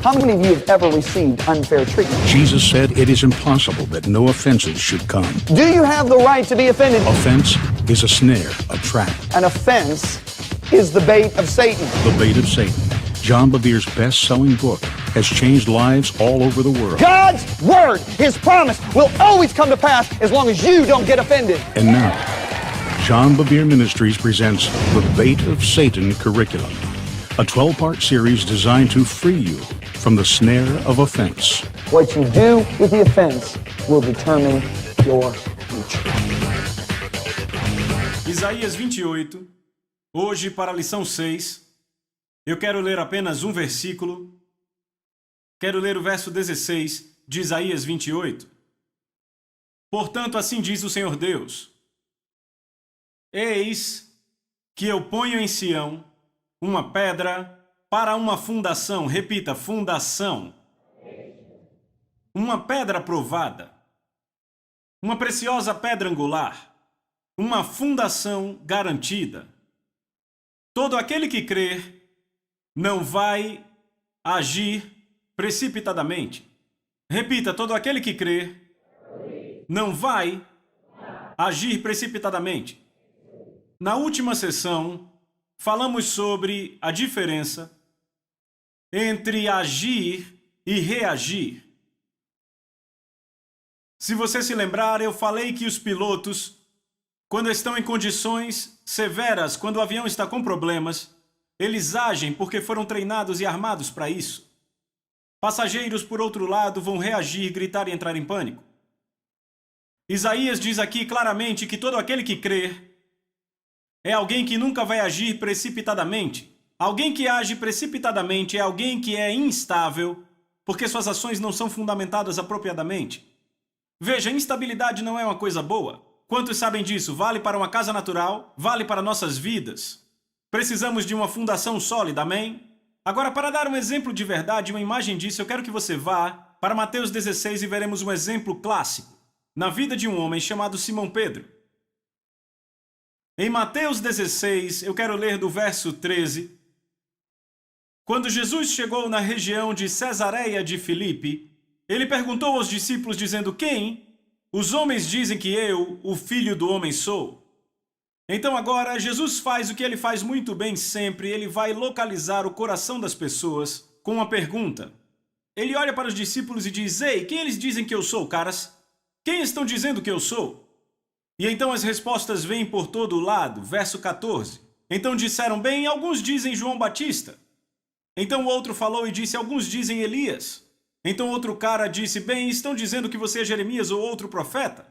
How many of you have ever received unfair treatment? Jesus said it is impossible that no offenses should come. Do you have the right to be offended? Offense is a snare, a trap. An offense is the bait of Satan. The bait of Satan. John Bevere's best-selling book has changed lives all over the world. God's word, his promise, will always come to pass as long as you don't get offended. And now, John Bevere Ministries presents The Bait of Satan Curriculum, a 12-part series designed to free you from the snare of offense. What you do with the offense will determine your future. Isaías 28, hoje para a lição 6, eu quero ler apenas um versículo. Quero ler o verso 16 de Isaías 28. Portanto, assim diz o Senhor Deus: Eis que eu ponho em Sião uma pedra para uma fundação. Repita, fundação. Uma pedra provada. Uma preciosa pedra angular. Uma fundação garantida. Todo aquele que crer não vai agir precipitadamente. Repita, todo aquele que crer não vai agir precipitadamente. Na última sessão, falamos sobre a diferença entre agir e reagir. Se você se lembrar, eu falei que os pilotos, quando estão em condições severas, quando o avião está com problemas, eles agem porque foram treinados e armados para isso. Passageiros, por outro lado, vão reagir, gritar e entrar em pânico. Isaías diz aqui claramente que todo aquele que crer é alguém que nunca vai agir precipitadamente. Alguém que age precipitadamente é alguém que é instável, porque suas ações não são fundamentadas apropriadamente. Veja, instabilidade não é uma coisa boa. Quantos sabem disso? Vale para uma casa natural, vale para nossas vidas. Precisamos de uma fundação sólida, amém? Agora, para dar um exemplo de verdade, uma imagem disso, eu quero que você vá para Mateus 16 e veremos um exemplo clássico na vida de um homem chamado Simão Pedro. Em Mateus 16, eu quero ler do verso 13. Quando Jesus chegou na região de Cesareia de Filipe, ele perguntou aos discípulos dizendo: Quem os homens dizem que eu, o Filho do Homem, sou? Então agora Jesus faz o que ele faz muito bem sempre, ele vai localizar o coração das pessoas com uma pergunta. Ele olha para os discípulos e diz: Ei, quem eles dizem que eu sou, caras? Quem estão dizendo que eu sou? E então as respostas vêm por todo lado. Verso 14. Então disseram: Bem, alguns dizem João Batista. Então o outro falou e disse: Alguns dizem Elias. Então outro cara disse: Bem, estão dizendo que você é Jeremias ou outro profeta?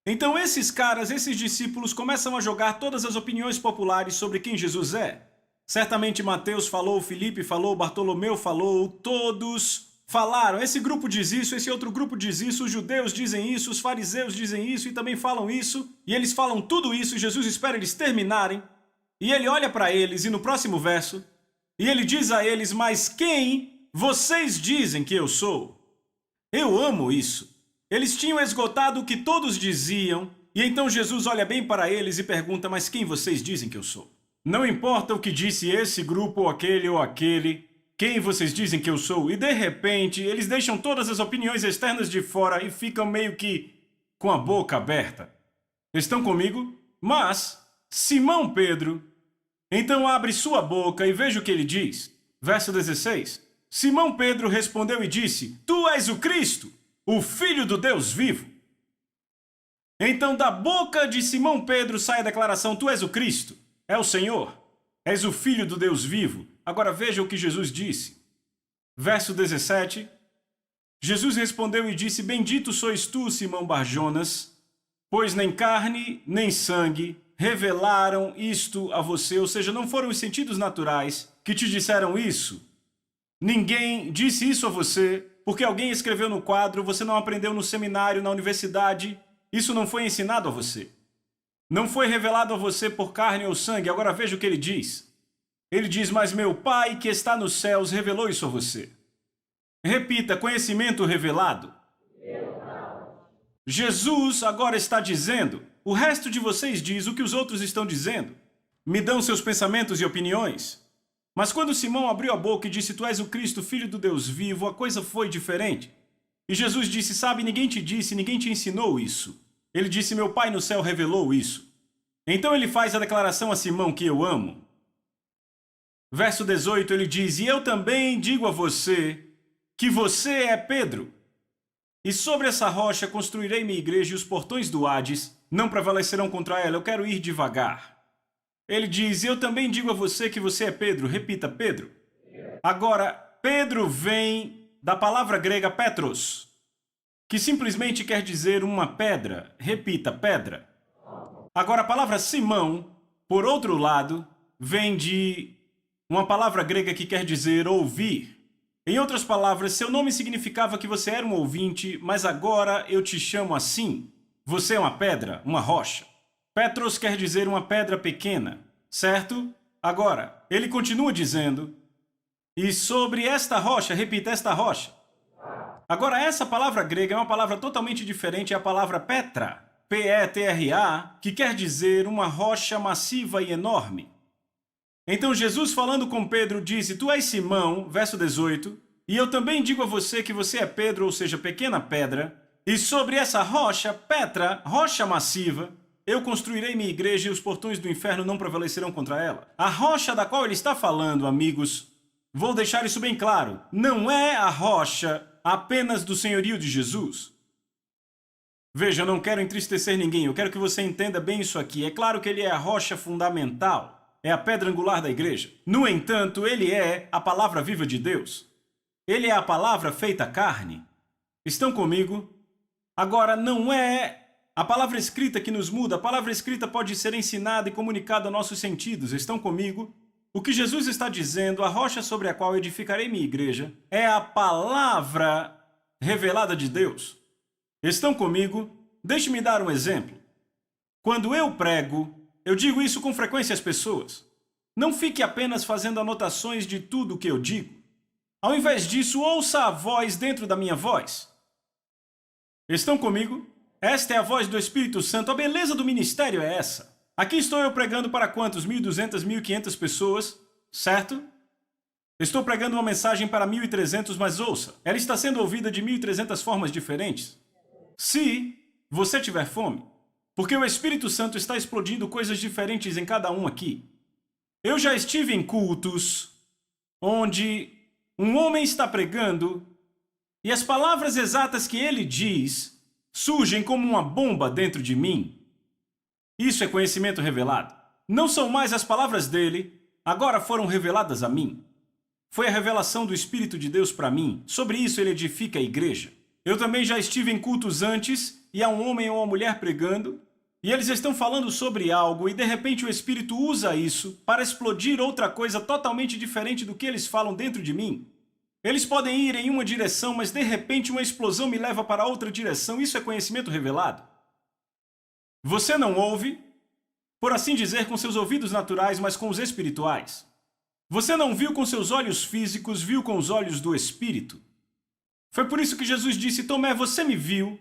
Então esses caras, esses discípulos começam a jogar todas as opiniões populares sobre quem Jesus é. Certamente Mateus falou, Filipe falou, Bartolomeu falou, todos falaram. Esse grupo diz isso, esse outro grupo diz isso, os judeus dizem isso, os fariseus dizem isso e também falam isso. E eles falam tudo isso e Jesus espera eles terminarem. E ele olha para eles e no próximo verso, e ele diz a eles: Mas quem vocês dizem que eu sou? Eu amo isso. Eles tinham esgotado o que todos diziam, e então Jesus olha bem para eles e pergunta: Mas quem vocês dizem que eu sou? Não importa o que disse esse grupo ou aquele, quem vocês dizem que eu sou? E de repente, eles deixam todas as opiniões externas de fora e ficam meio que com a boca aberta. Estão comigo? Mas Simão Pedro então abre sua boca e veja o que ele diz. Verso 16. Simão Pedro respondeu e disse: Tu és o Cristo, o Filho do Deus vivo. Então da boca de Simão Pedro sai a declaração: Tu és o Cristo, é o Senhor, és o Filho do Deus vivo. Agora veja o que Jesus disse. Verso 17. Jesus respondeu e disse: Bendito sois tu, Simão Barjonas, pois nem carne nem sangue revelaram isto a você, ou seja, não foram os sentidos naturais que te disseram isso. Ninguém disse isso a você porque alguém escreveu no quadro, você não aprendeu no seminário, na universidade. Isso não foi ensinado a você. Não foi revelado a você por carne ou sangue. Agora veja o que ele diz. Ele diz: Mas meu Pai que está nos céus revelou isso a você. Repita: conhecimento revelado. Jesus agora está dizendo: o resto de vocês diz o que os outros estão dizendo. Me dão seus pensamentos e opiniões. Mas quando Simão abriu a boca e disse, tu és o Cristo, filho do Deus vivo, a coisa foi diferente. E Jesus disse, sabe, ninguém te disse, ninguém te ensinou isso. Ele disse, meu Pai no céu revelou isso. Então ele faz a declaração a Simão que eu amo. Verso 18, ele diz, e eu também digo a você que você é Pedro. E sobre essa rocha construirei minha igreja e os portões do Hades não prevalecerão contra ela. Eu quero ir devagar. Ele diz, eu também digo a você que você é Pedro. Repita, Pedro. Agora, Pedro vem da palavra grega Petros, que simplesmente quer dizer uma pedra. Repita, pedra. Agora, a palavra Simão, por outro lado, vem de uma palavra grega que quer dizer ouvir. Em outras palavras, seu nome significava que você era um ouvinte, mas agora eu te chamo assim. Você é uma pedra, uma rocha. Petros quer dizer uma pedra pequena, certo? Agora, ele continua dizendo, e sobre esta rocha, repita, esta rocha. Agora, essa palavra grega é uma palavra totalmente diferente, é a palavra Petra, P-E-T-R-A, que quer dizer uma rocha massiva e enorme. Então Jesus falando com Pedro disse, tu és Simão, verso 18, e eu também digo a você que você é Pedro, ou seja, pequena pedra, e sobre essa rocha, Petra, rocha massiva, eu construirei minha igreja e os portões do inferno não prevalecerão contra ela. A rocha da qual ele está falando, amigos, vou deixar isso bem claro, não é a rocha apenas do senhorio de Jesus. Veja, eu não quero entristecer ninguém, eu quero que você entenda bem isso aqui. É claro que ele é a rocha fundamental. É a pedra angular da igreja. No entanto, ele é a palavra viva de Deus. Ele é a palavra feita carne. Estão comigo? Agora, não é a palavra escrita que nos muda. A palavra escrita pode ser ensinada e comunicada a nossos sentidos. Estão comigo? O que Jesus está dizendo, a rocha sobre a qual edificarei minha igreja, é a palavra revelada de Deus. Estão comigo? Deixe-me dar um exemplo. Quando eu prego, eu digo isso com frequência às pessoas. Não fique apenas fazendo anotações de tudo o que eu digo. Ao invés disso, ouça a voz dentro da minha voz. Estão comigo? Esta é a voz do Espírito Santo. A beleza do ministério é essa. Aqui estou eu pregando para quantos? 1.200, 1.500 pessoas, certo? Estou pregando uma mensagem para 1.300, mas ouça, ela está sendo ouvida de 1.300 formas diferentes. Se você tiver fome, porque o Espírito Santo está explodindo coisas diferentes em cada um aqui. Eu já estive em cultos onde um homem está pregando e as palavras exatas que ele diz surgem como uma bomba dentro de mim. Isso é conhecimento revelado. Não são mais as palavras dele, agora foram reveladas a mim. Foi a revelação do Espírito de Deus para mim. Sobre isso ele edifica a igreja. Eu também já estive em cultos antes e há um homem ou uma mulher pregando e eles estão falando sobre algo e de repente o Espírito usa isso para explodir outra coisa totalmente diferente do que eles falam dentro de mim. Eles podem ir em uma direção, mas de repente uma explosão me leva para outra direção. Isso é conhecimento revelado. Você não ouve, por assim dizer, com seus ouvidos naturais, mas com os espirituais. Você não viu com seus olhos físicos, viu com os olhos do Espírito. Foi por isso que Jesus disse, Tomé, você me viu,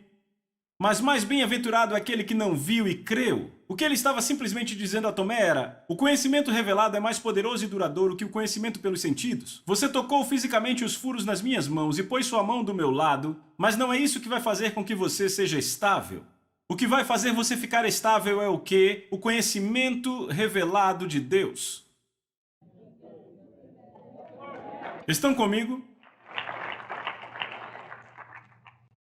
mas mais bem-aventurado é aquele que não viu e creu. O que ele estava simplesmente dizendo a Tomé era, o conhecimento revelado é mais poderoso e duradouro que o conhecimento pelos sentidos. Você tocou fisicamente os furos nas minhas mãos e pôs sua mão do meu lado, mas não é isso que vai fazer com que você seja estável. O que vai fazer você ficar estável é o quê? O conhecimento revelado de Deus. Estão comigo?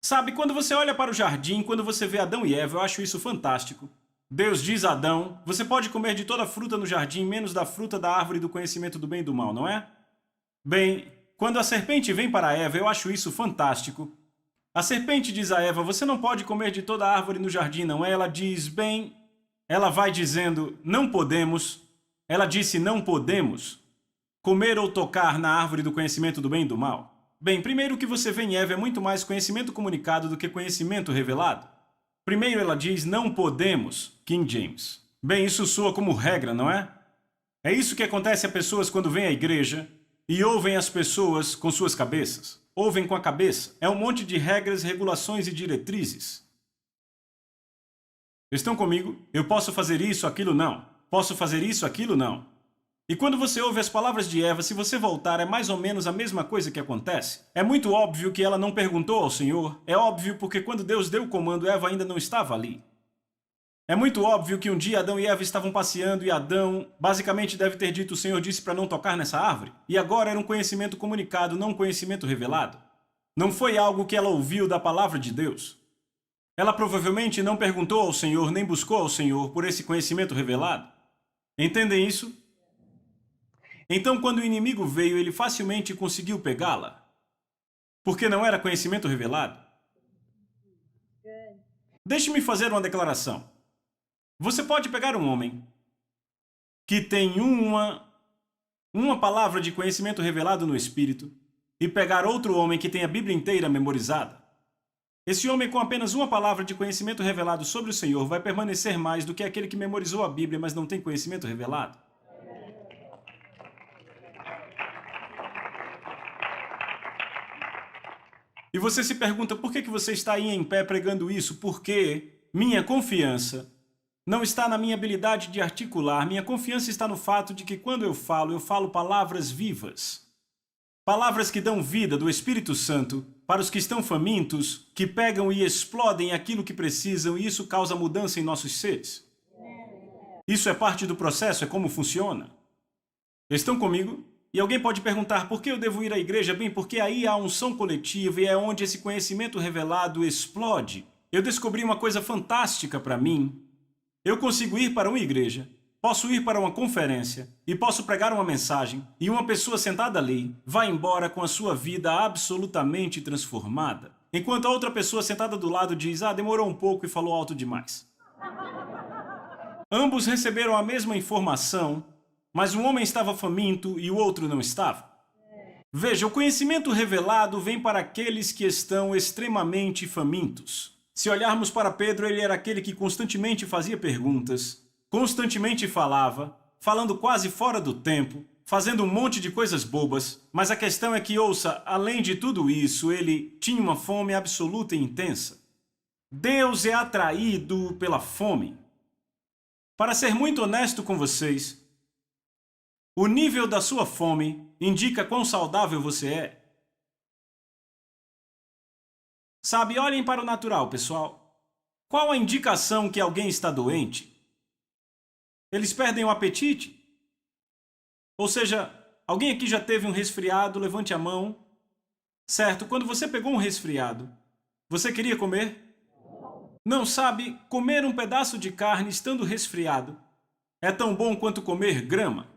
Sabe, quando você olha para o jardim, quando você vê Adão e Eva, eu acho isso fantástico. Deus diz a Adão, você pode comer de toda a fruta no jardim, menos da fruta da árvore do conhecimento do bem e do mal, não é? Bem, quando a serpente vem para Eva, eu acho isso fantástico. A serpente diz a Eva, você não pode comer de toda a árvore no jardim, não é? Ela diz, bem, ela vai dizendo, não podemos. Ela disse, não podemos comer ou tocar na árvore do conhecimento do bem e do mal. Bem, primeiro o que você vê em Eva é muito mais conhecimento comunicado do que conhecimento revelado. Primeiro ela diz, não podemos, King James. Bem, isso soa como regra, não é? É isso que acontece a pessoas quando vêm à igreja e ouvem as pessoas com suas cabeças. Ouvem com a cabeça. É um monte de regras, regulações e diretrizes. Estão comigo? Eu posso fazer isso, aquilo não. Posso fazer isso, aquilo não. E quando você ouve as palavras de Eva, se você voltar, é mais ou menos a mesma coisa que acontece. É muito óbvio que ela não perguntou ao Senhor. É óbvio porque quando Deus deu o comando, Eva ainda não estava ali. É muito óbvio que um dia Adão e Eva estavam passeando e Adão basicamente deve ter dito: o Senhor disse para não tocar nessa árvore. E agora era um conhecimento comunicado, não um conhecimento revelado. Não foi algo que ela ouviu da palavra de Deus. Ela provavelmente não perguntou ao Senhor, nem buscou ao Senhor por esse conhecimento revelado. Entendem isso? Então, quando o inimigo veio, ele facilmente conseguiu pegá-la. Porque não era conhecimento revelado. Deixe-me fazer uma declaração. Você pode pegar um homem que tem uma palavra de conhecimento revelado no Espírito e pegar outro homem que tem a Bíblia inteira memorizada. Esse homem com apenas uma palavra de conhecimento revelado sobre o Senhor vai permanecer mais do que aquele que memorizou a Bíblia, mas não tem conhecimento revelado. E você se pergunta, por que você está aí em pé pregando isso? Porque minha confiança não está na minha habilidade de articular. Minha confiança está no fato de que quando eu falo palavras vivas. Palavras que dão vida do Espírito Santo para os que estão famintos, que pegam e explodem aquilo que precisam, e isso causa mudança em nossos seres. Isso é parte do processo, é como funciona. Estão comigo? E alguém pode perguntar, por que eu devo ir à igreja? Bem, porque aí há unção coletiva e é onde esse conhecimento revelado explode. Eu descobri uma coisa fantástica para mim. Eu consigo ir para uma igreja, posso ir para uma conferência e posso pregar uma mensagem e uma pessoa sentada ali vai embora com a sua vida absolutamente transformada, enquanto a outra pessoa sentada do lado diz, demorou um pouco e falou alto demais. Ambos receberam a mesma informação, mas um homem estava faminto e o outro não estava. Veja, o conhecimento revelado vem para aqueles que estão extremamente famintos. Se olharmos para Pedro, ele era aquele que constantemente fazia perguntas, constantemente falava, falando quase fora do tempo, fazendo um monte de coisas bobas, mas a questão é que, ouça, além de tudo isso, ele tinha uma fome absoluta e intensa. Deus é atraído pela fome. Para ser muito honesto com vocês, o nível da sua fome indica quão saudável você é. Sabe, olhem para o natural, pessoal. Qual a indicação que alguém está doente? Eles perdem o apetite? Ou seja, alguém aqui já teve um resfriado? Levante a mão. Certo, quando você pegou um resfriado, você queria comer? Não, sabe, comer um pedaço de carne estando resfriado é tão bom quanto comer grama.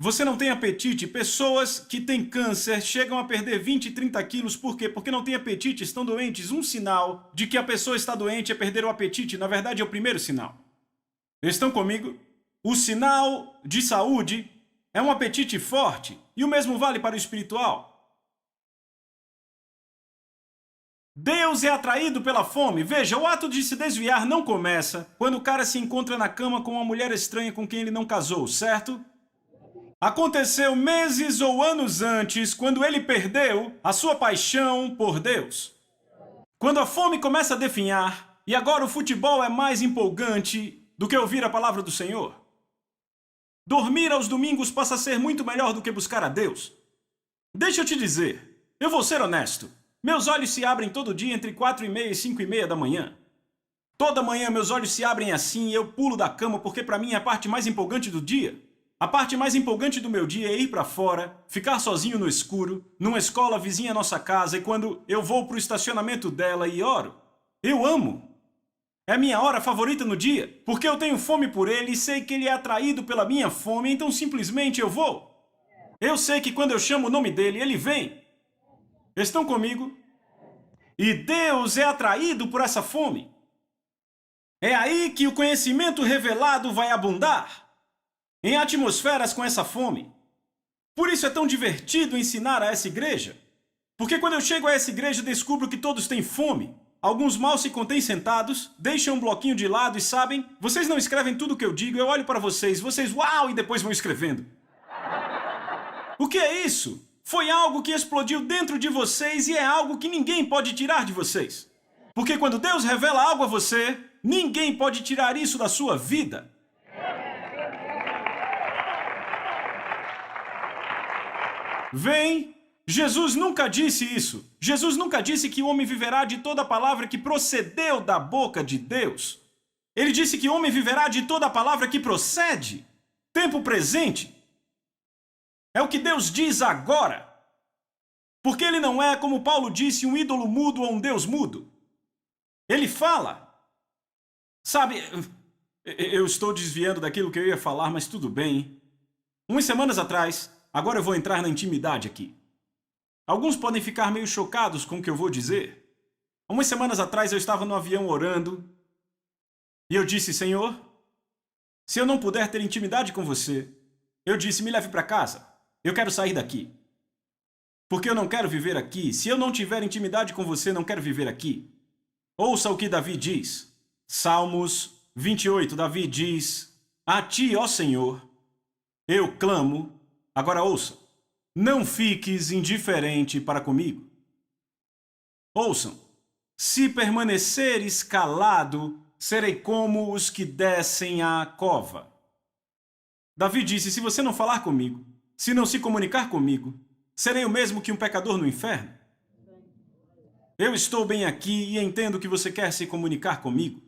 Você não tem apetite? Pessoas que têm câncer chegam a perder 20, 30 quilos. Por quê? Porque não têm apetite, estão doentes. Um sinal de que a pessoa está doente é perder o apetite. Na verdade, é o primeiro sinal. Estão comigo? O sinal de saúde é um apetite forte. E o mesmo vale para o espiritual. Deus é atraído pela fome. Veja, o ato de se desviar não começa quando o cara se encontra na cama com uma mulher estranha com quem ele não casou, certo? Aconteceu meses ou anos antes, quando ele perdeu a sua paixão por Deus. Quando a fome começa a definhar, e agora o futebol é mais empolgante do que ouvir a palavra do Senhor. Dormir aos domingos passa a ser muito melhor do que buscar a Deus. Deixa eu te dizer, eu vou ser honesto. Meus olhos se abrem todo dia entre 4h30 e 5h30 da manhã. Toda manhã meus olhos se abrem assim e eu pulo da cama porque para mim é a parte mais empolgante do dia. A parte mais empolgante do meu dia é ir para fora, ficar sozinho no escuro, numa escola vizinha à nossa casa, e quando eu vou para o estacionamento dela e oro, eu amo. É minha hora favorita no dia, porque eu tenho fome por ele e sei que ele é atraído pela minha fome, então simplesmente eu vou. Eu sei que quando eu chamo o nome dele, ele vem. Estão comigo? E Deus é atraído por essa fome. É aí que o conhecimento revelado vai abundar. Em atmosferas com essa fome. Por isso é tão divertido ensinar a essa igreja. Porque quando eu chego a essa igreja descubro que todos têm fome. Alguns mal se contêm sentados, deixam um bloquinho de lado e sabem, vocês não escrevem tudo o que eu digo, eu olho para vocês, uau, e depois vão escrevendo. O que é isso? Foi algo que explodiu dentro de vocês e é algo que ninguém pode tirar de vocês. Porque quando Deus revela algo a você, ninguém pode tirar isso da sua vida. Vem! Jesus nunca disse isso. Jesus nunca disse que o homem viverá de toda palavra que procedeu da boca de Deus. Ele disse que o homem viverá de toda palavra que procede. Tempo presente. É o que Deus diz agora. Porque ele não é, como Paulo disse, um ídolo mudo ou um Deus mudo. Ele fala. Sabe, eu estou desviando daquilo que eu ia falar, mas tudo bem. Umas semanas atrás, agora eu vou entrar na intimidade aqui. Alguns podem ficar meio chocados com o que eu vou dizer. Umas semanas atrás eu estava no avião orando e eu disse, Senhor, se eu não puder ter intimidade com você, eu disse, me leve para casa. Eu quero sair daqui. Porque eu não quero viver aqui. Se eu não tiver intimidade com você, não quero viver aqui. Ouça o que Davi diz. Salmos 28, Davi diz, a ti, ó Senhor, eu clamo. Agora ouça. Não fiques indiferente para comigo. Ouçam. Se permaneceres calado, serei como os que descem à cova. Davi disse, se você não falar comigo, se não se comunicar comigo, serei o mesmo que um pecador no inferno? Eu estou bem aqui e entendo que você quer se comunicar comigo.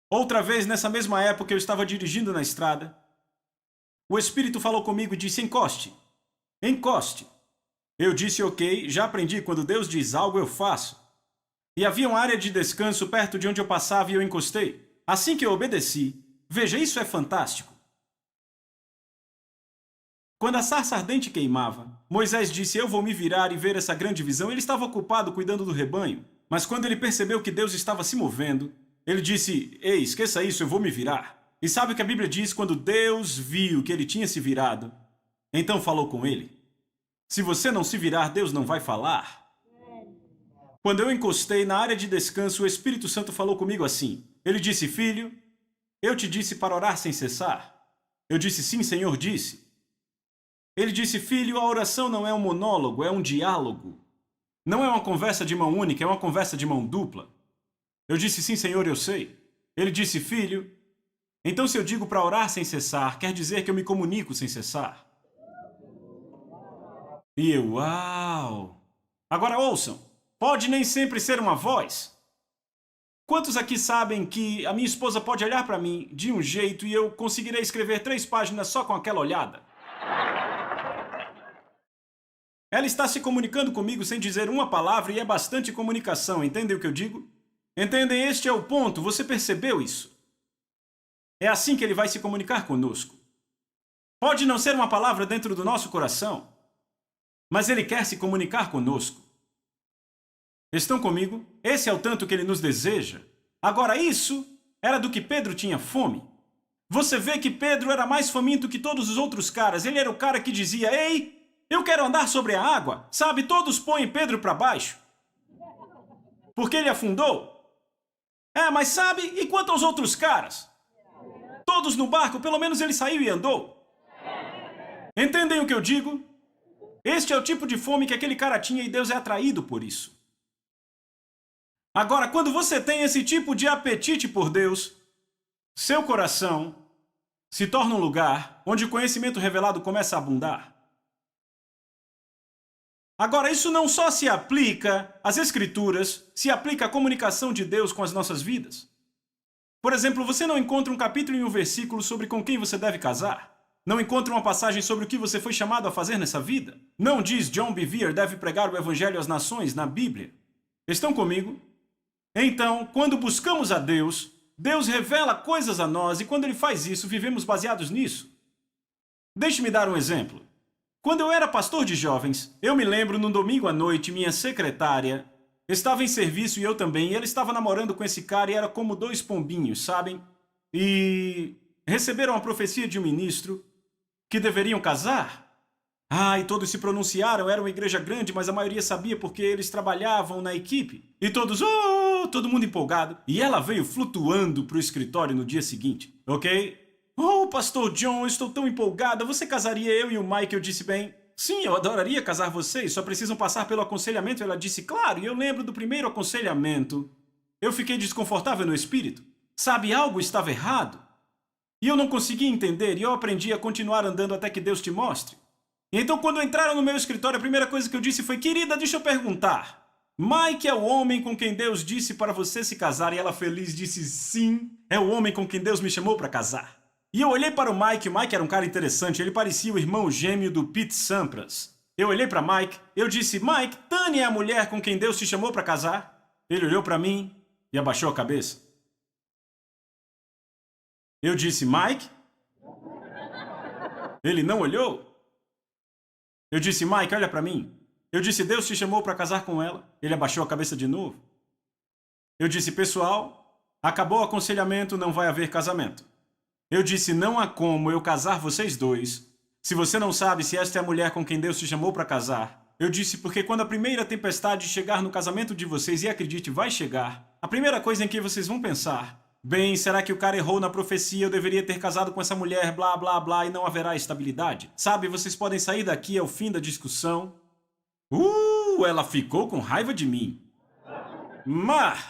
Outra vez, nessa mesma época, eu estava dirigindo na estrada. O Espírito falou comigo e disse, encoste. Encoste. Eu disse, ok, já aprendi, quando Deus diz algo, eu faço. E havia uma área de descanso perto de onde eu passava e eu encostei. Assim que eu obedeci, veja, isso é fantástico. Quando a sarça ardente queimava, Moisés disse, eu vou me virar e ver essa grande visão. Ele estava ocupado cuidando do rebanho. Mas quando ele percebeu que Deus estava se movendo, ele disse, ei, esqueça isso, eu vou me virar. E sabe o que a Bíblia diz? Quando Deus viu que ele tinha se virado, então falou com ele. Se você não se virar, Deus não vai falar. Quando eu encostei na área de descanso, o Espírito Santo falou comigo assim. Ele disse, filho, eu te disse para orar sem cessar. Eu disse, sim, Senhor, disse. Ele disse, filho, a oração não é um monólogo, é um diálogo. Não é uma conversa de mão única, é uma conversa de mão dupla. Eu disse, sim, Senhor, eu sei. Ele disse, filho, então se eu digo para orar sem cessar, quer dizer que eu me comunico sem cessar. E eu, uau! Agora ouçam, pode nem sempre ser uma voz. Quantos aqui sabem que a minha esposa pode olhar para mim de um jeito e eu conseguirei escrever 3 páginas só com aquela olhada? Ela está se comunicando comigo sem dizer uma palavra e é bastante comunicação, entendem o que eu digo? Entendem? Este é o ponto, você percebeu isso? É assim que ele vai se comunicar conosco. Pode não ser uma palavra dentro do nosso coração, mas ele quer se comunicar conosco. Estão comigo? Esse é o tanto que ele nos deseja. Agora, isso era do que Pedro tinha fome. Você vê que Pedro era mais faminto que todos os outros caras. Ele era o cara que dizia, ei, eu quero andar sobre a água. Sabe, todos põem Pedro para baixo. Porque ele afundou. Mas sabe, e quanto aos outros caras? Todos no barco, pelo menos ele saiu e andou. Entendem o que eu digo? Este é o tipo de fome que aquele cara tinha e Deus é atraído por isso. Agora, quando você tem esse tipo de apetite por Deus, seu coração se torna um lugar onde o conhecimento revelado começa a abundar. Agora, isso não só se aplica às Escrituras, se aplica à comunicação de Deus com as nossas vidas. Por exemplo, você não encontra um capítulo e um versículo sobre com quem você deve casar. Não encontra uma passagem sobre o que você foi chamado a fazer nessa vida. Não diz John Bevere deve pregar o Evangelho às nações na Bíblia. Estão comigo? Então, quando buscamos a Deus, Deus revela coisas a nós e quando Ele faz isso, vivemos baseados nisso. Deixe-me dar um exemplo. Quando eu era pastor de jovens, eu me lembro num domingo à noite, minha secretária estava em serviço e eu também, e ela estava namorando com esse cara e era como 2 pombinhos, sabem? E receberam a profecia de um ministro que deveriam casar. E todos se pronunciaram, era uma igreja grande, mas a maioria sabia porque eles trabalhavam na equipe. E todos, todo mundo empolgado. E ela veio flutuando para o escritório no dia seguinte, ok? Pastor John, eu estou tão empolgada, você casaria eu e o Mike? Eu disse, bem, sim, eu adoraria casar vocês, só precisam passar pelo aconselhamento. Ela disse, claro, e eu lembro do primeiro aconselhamento. Eu fiquei desconfortável no espírito. Sabe, algo estava errado. E eu não conseguia entender, e eu aprendi a continuar andando até que Deus te mostre. E então, quando entraram no meu escritório, a primeira coisa que eu disse foi: querida, deixa eu perguntar. Mike é o homem com quem Deus disse para você se casar? E ela feliz disse: sim, é o homem com quem Deus me chamou para casar. E eu olhei para o Mike era um cara interessante, ele parecia o irmão gêmeo do Pete Sampras. Eu olhei para Mike, eu disse: Mike, Tânia é a mulher com quem Deus te chamou para casar? Ele olhou para mim e abaixou a cabeça. Eu disse: Mike? Ele não olhou. Eu disse: Mike, olha para mim. Eu disse: Deus te chamou para casar com ela. Ele abaixou a cabeça de novo. Eu disse: pessoal, acabou o aconselhamento, não vai haver casamento. Eu disse: não há como eu casar vocês dois se você não sabe se esta é a mulher com quem Deus te chamou para casar. Eu disse porque quando a primeira tempestade chegar no casamento de vocês, e acredite, vai chegar, a primeira coisa em que vocês vão pensar: bem, será que o cara errou na profecia? Eu deveria ter casado com essa mulher, blá, blá, blá, e não haverá estabilidade. Sabe, vocês podem sair daqui ao fim da discussão. Ela ficou com raiva de mim. Mas,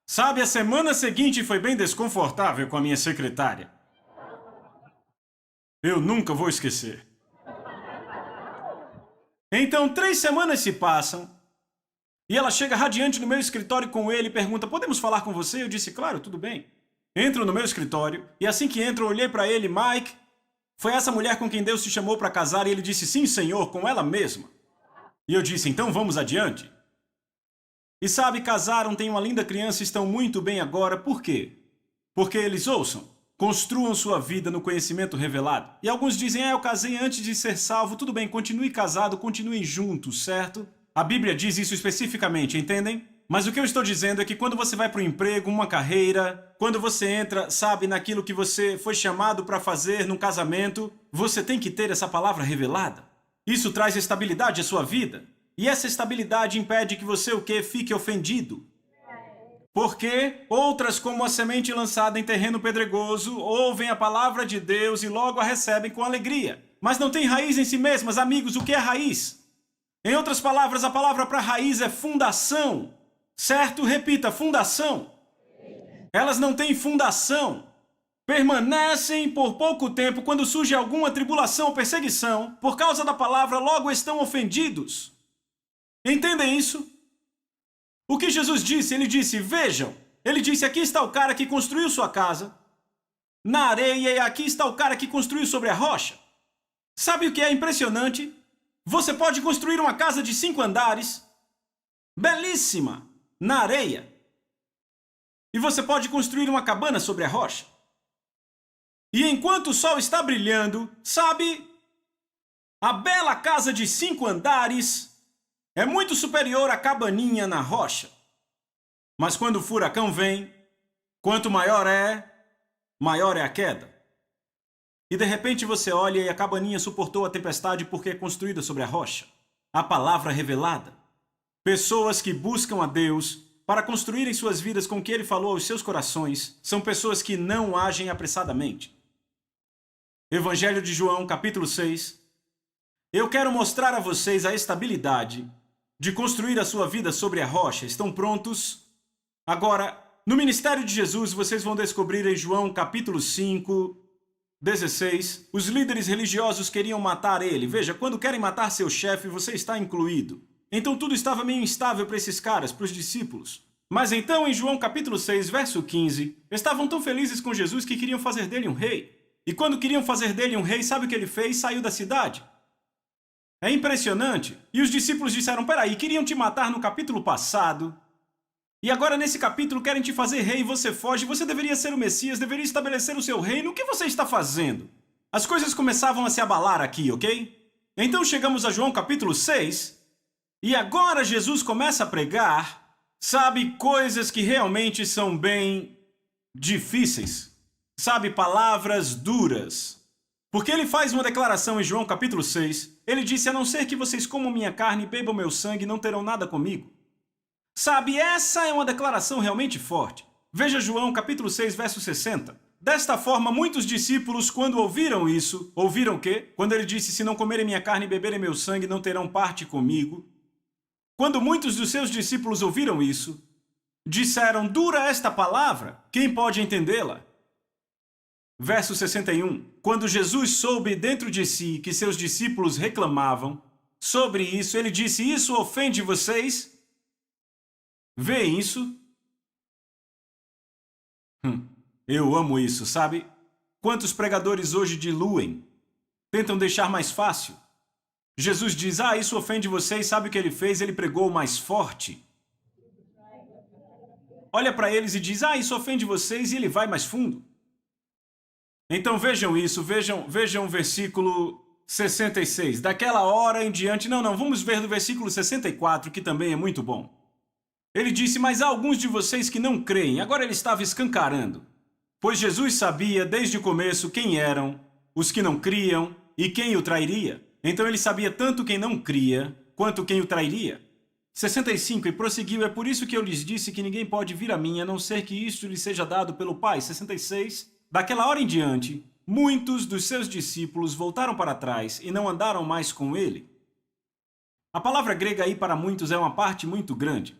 sabe, a semana seguinte foi bem desconfortável com a minha secretária. Eu nunca vou esquecer. Então, 3 semanas se passam e ela chega radiante no meu escritório com ele e pergunta: podemos falar com você? Eu disse: claro, tudo bem. Entro no meu escritório e assim que entro eu olhei para ele: Mike, foi essa mulher com quem Deus te chamou para casar? E ele disse: sim, senhor, com ela mesma. E eu disse: então vamos adiante. E sabe, casaram, têm uma linda criança, estão muito bem agora. Por quê? Porque eles ouçam. Construam sua vida no conhecimento revelado. E alguns dizem: eu casei antes de ser salvo. Tudo bem, continue casado, continuem juntos, certo? A Bíblia diz isso especificamente, entendem? Mas o que eu estou dizendo é que quando você vai para o emprego, uma carreira, quando você entra, sabe, naquilo que você foi chamado para fazer num casamento, você tem que ter essa palavra revelada. Isso traz estabilidade à sua vida. E essa estabilidade impede que você o quê? Fique ofendido. Porque outras, como a semente lançada em terreno pedregoso, ouvem a palavra de Deus e logo a recebem com alegria. Mas não tem raiz em si mesmas. Amigos, o que é raiz? Em outras palavras, a palavra para raiz é fundação. Certo? Repita: fundação. Elas não têm fundação. Permanecem por pouco tempo. Quando surge alguma tribulação ou perseguição, por causa da palavra, logo estão ofendidos. Entendem isso? O que Jesus disse? Ele disse: vejam, ele disse: aqui está o cara que construiu sua casa na areia e aqui está o cara que construiu sobre a rocha. Sabe o que é impressionante? Você pode construir uma casa de 5 andares, belíssima, na areia. E você pode construir uma cabana sobre a rocha. E enquanto o sol está brilhando, sabe, a bela casa de 5 andares é muito superior à cabaninha na rocha. Mas quando o furacão vem, quanto maior é a queda. E de repente você olha e a cabaninha suportou a tempestade porque é construída sobre a rocha. A palavra revelada. Pessoas que buscam a Deus para construírem suas vidas com o que Ele falou aos seus corações são pessoas que não agem apressadamente. Evangelho de João, capítulo 6. Eu quero mostrar a vocês a estabilidade de construir a sua vida sobre a rocha. Estão prontos? Agora, no ministério de Jesus, vocês vão descobrir em João capítulo 5, 16, os líderes religiosos queriam matar ele. Veja, quando querem matar seu chefe, você está incluído. Então tudo estava meio instável para esses caras, para os discípulos. Mas então, em João capítulo 6, verso 15, estavam tão felizes com Jesus que queriam fazer dele um rei. E quando queriam fazer dele um rei, sabe o que ele fez? Saiu da cidade. É impressionante. E os discípulos disseram: peraí, queriam te matar no capítulo passado. E agora nesse capítulo querem te fazer rei e você foge. Você deveria ser o Messias, deveria estabelecer o seu reino. O que você está fazendo? As coisas começavam a se abalar aqui, ok? Então chegamos a João capítulo 6. E agora Jesus começa a pregar, sabe, coisas que realmente são bem difíceis. Sabe, palavras duras. Porque ele faz uma declaração em João capítulo 6. Ele disse: a não ser que vocês comam minha carne e bebam meu sangue, não terão nada comigo. Sabe, essa é uma declaração realmente forte. Veja João capítulo 6, verso 60. Desta forma, muitos discípulos, quando ouviram isso, ouviram o quê? Quando ele disse: se não comerem minha carne e beberem meu sangue, não terão parte comigo. Quando muitos dos seus discípulos ouviram isso, disseram: dura esta palavra, quem pode entendê-la? Verso 61. Quando Jesus soube dentro de si que seus discípulos reclamavam sobre isso, ele disse: isso ofende vocês? Vê isso? Eu amo isso, sabe? Quantos pregadores hoje diluem, tentam deixar mais fácil. Jesus diz: isso ofende vocês, sabe o que ele fez? Ele pregou mais forte. Olha para eles e diz: isso ofende vocês, e ele vai mais fundo. Então vejam isso, vejam o versículo 66. Daquela hora em diante, não, vamos ver do versículo 64, que também é muito bom. Ele disse: mas há alguns de vocês que não creem. Agora ele estava escancarando. Pois Jesus sabia desde o começo quem eram os que não criam e quem o trairia. Então ele sabia tanto quem não cria quanto quem o trairia. 65, e prosseguiu: é por isso que eu lhes disse que ninguém pode vir a mim, a não ser que isto lhe seja dado pelo Pai. 66, daquela hora em diante, muitos dos seus discípulos voltaram para trás e não andaram mais com ele. A palavra grega aí para muitos é uma parte muito grande.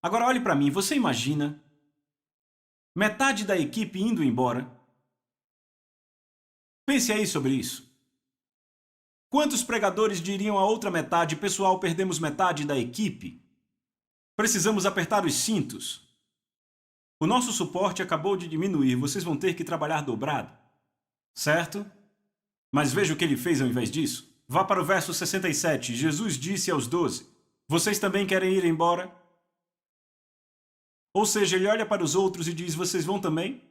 Agora olhe para mim, você imagina metade da equipe indo embora? Pense aí sobre isso. Quantos pregadores diriam à outra metade: pessoal, perdemos metade da equipe? Precisamos apertar os cintos. O nosso suporte acabou de diminuir, vocês vão ter que trabalhar dobrado. Certo? Mas veja o que ele fez ao invés disso. Vá para o verso 67. Jesus disse aos 12: vocês também querem ir embora? Ou seja, ele olha para os outros e diz: vocês vão também?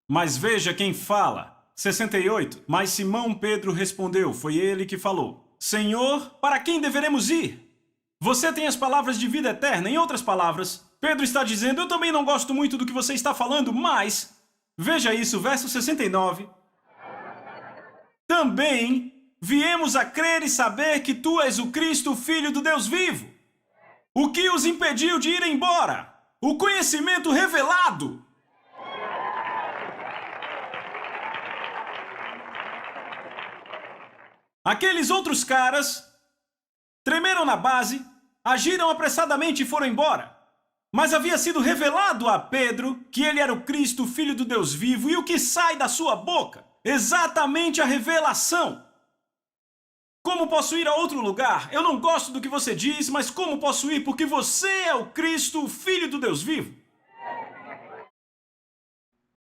Mas veja quem fala. 68. Mas Simão Pedro respondeu, foi ele que falou: Senhor, para quem deveremos ir? Você tem as palavras de vida eterna. Em outras palavras, Pedro está dizendo: eu também não gosto muito do que você está falando, mas... Veja isso, verso 69. Também viemos a crer e saber que tu és o Cristo, o Filho do Deus vivo. O que os impediu de ir embora? O conhecimento revelado. Aqueles outros caras tremeram na base, agiram apressadamente e foram embora. Mas havia sido revelado a Pedro que ele era o Cristo, o Filho do Deus vivo, e o que sai da sua boca? Exatamente a revelação. Como posso ir a outro lugar? Eu não gosto do que você diz, mas como posso ir? Porque você é o Cristo, o Filho do Deus vivo.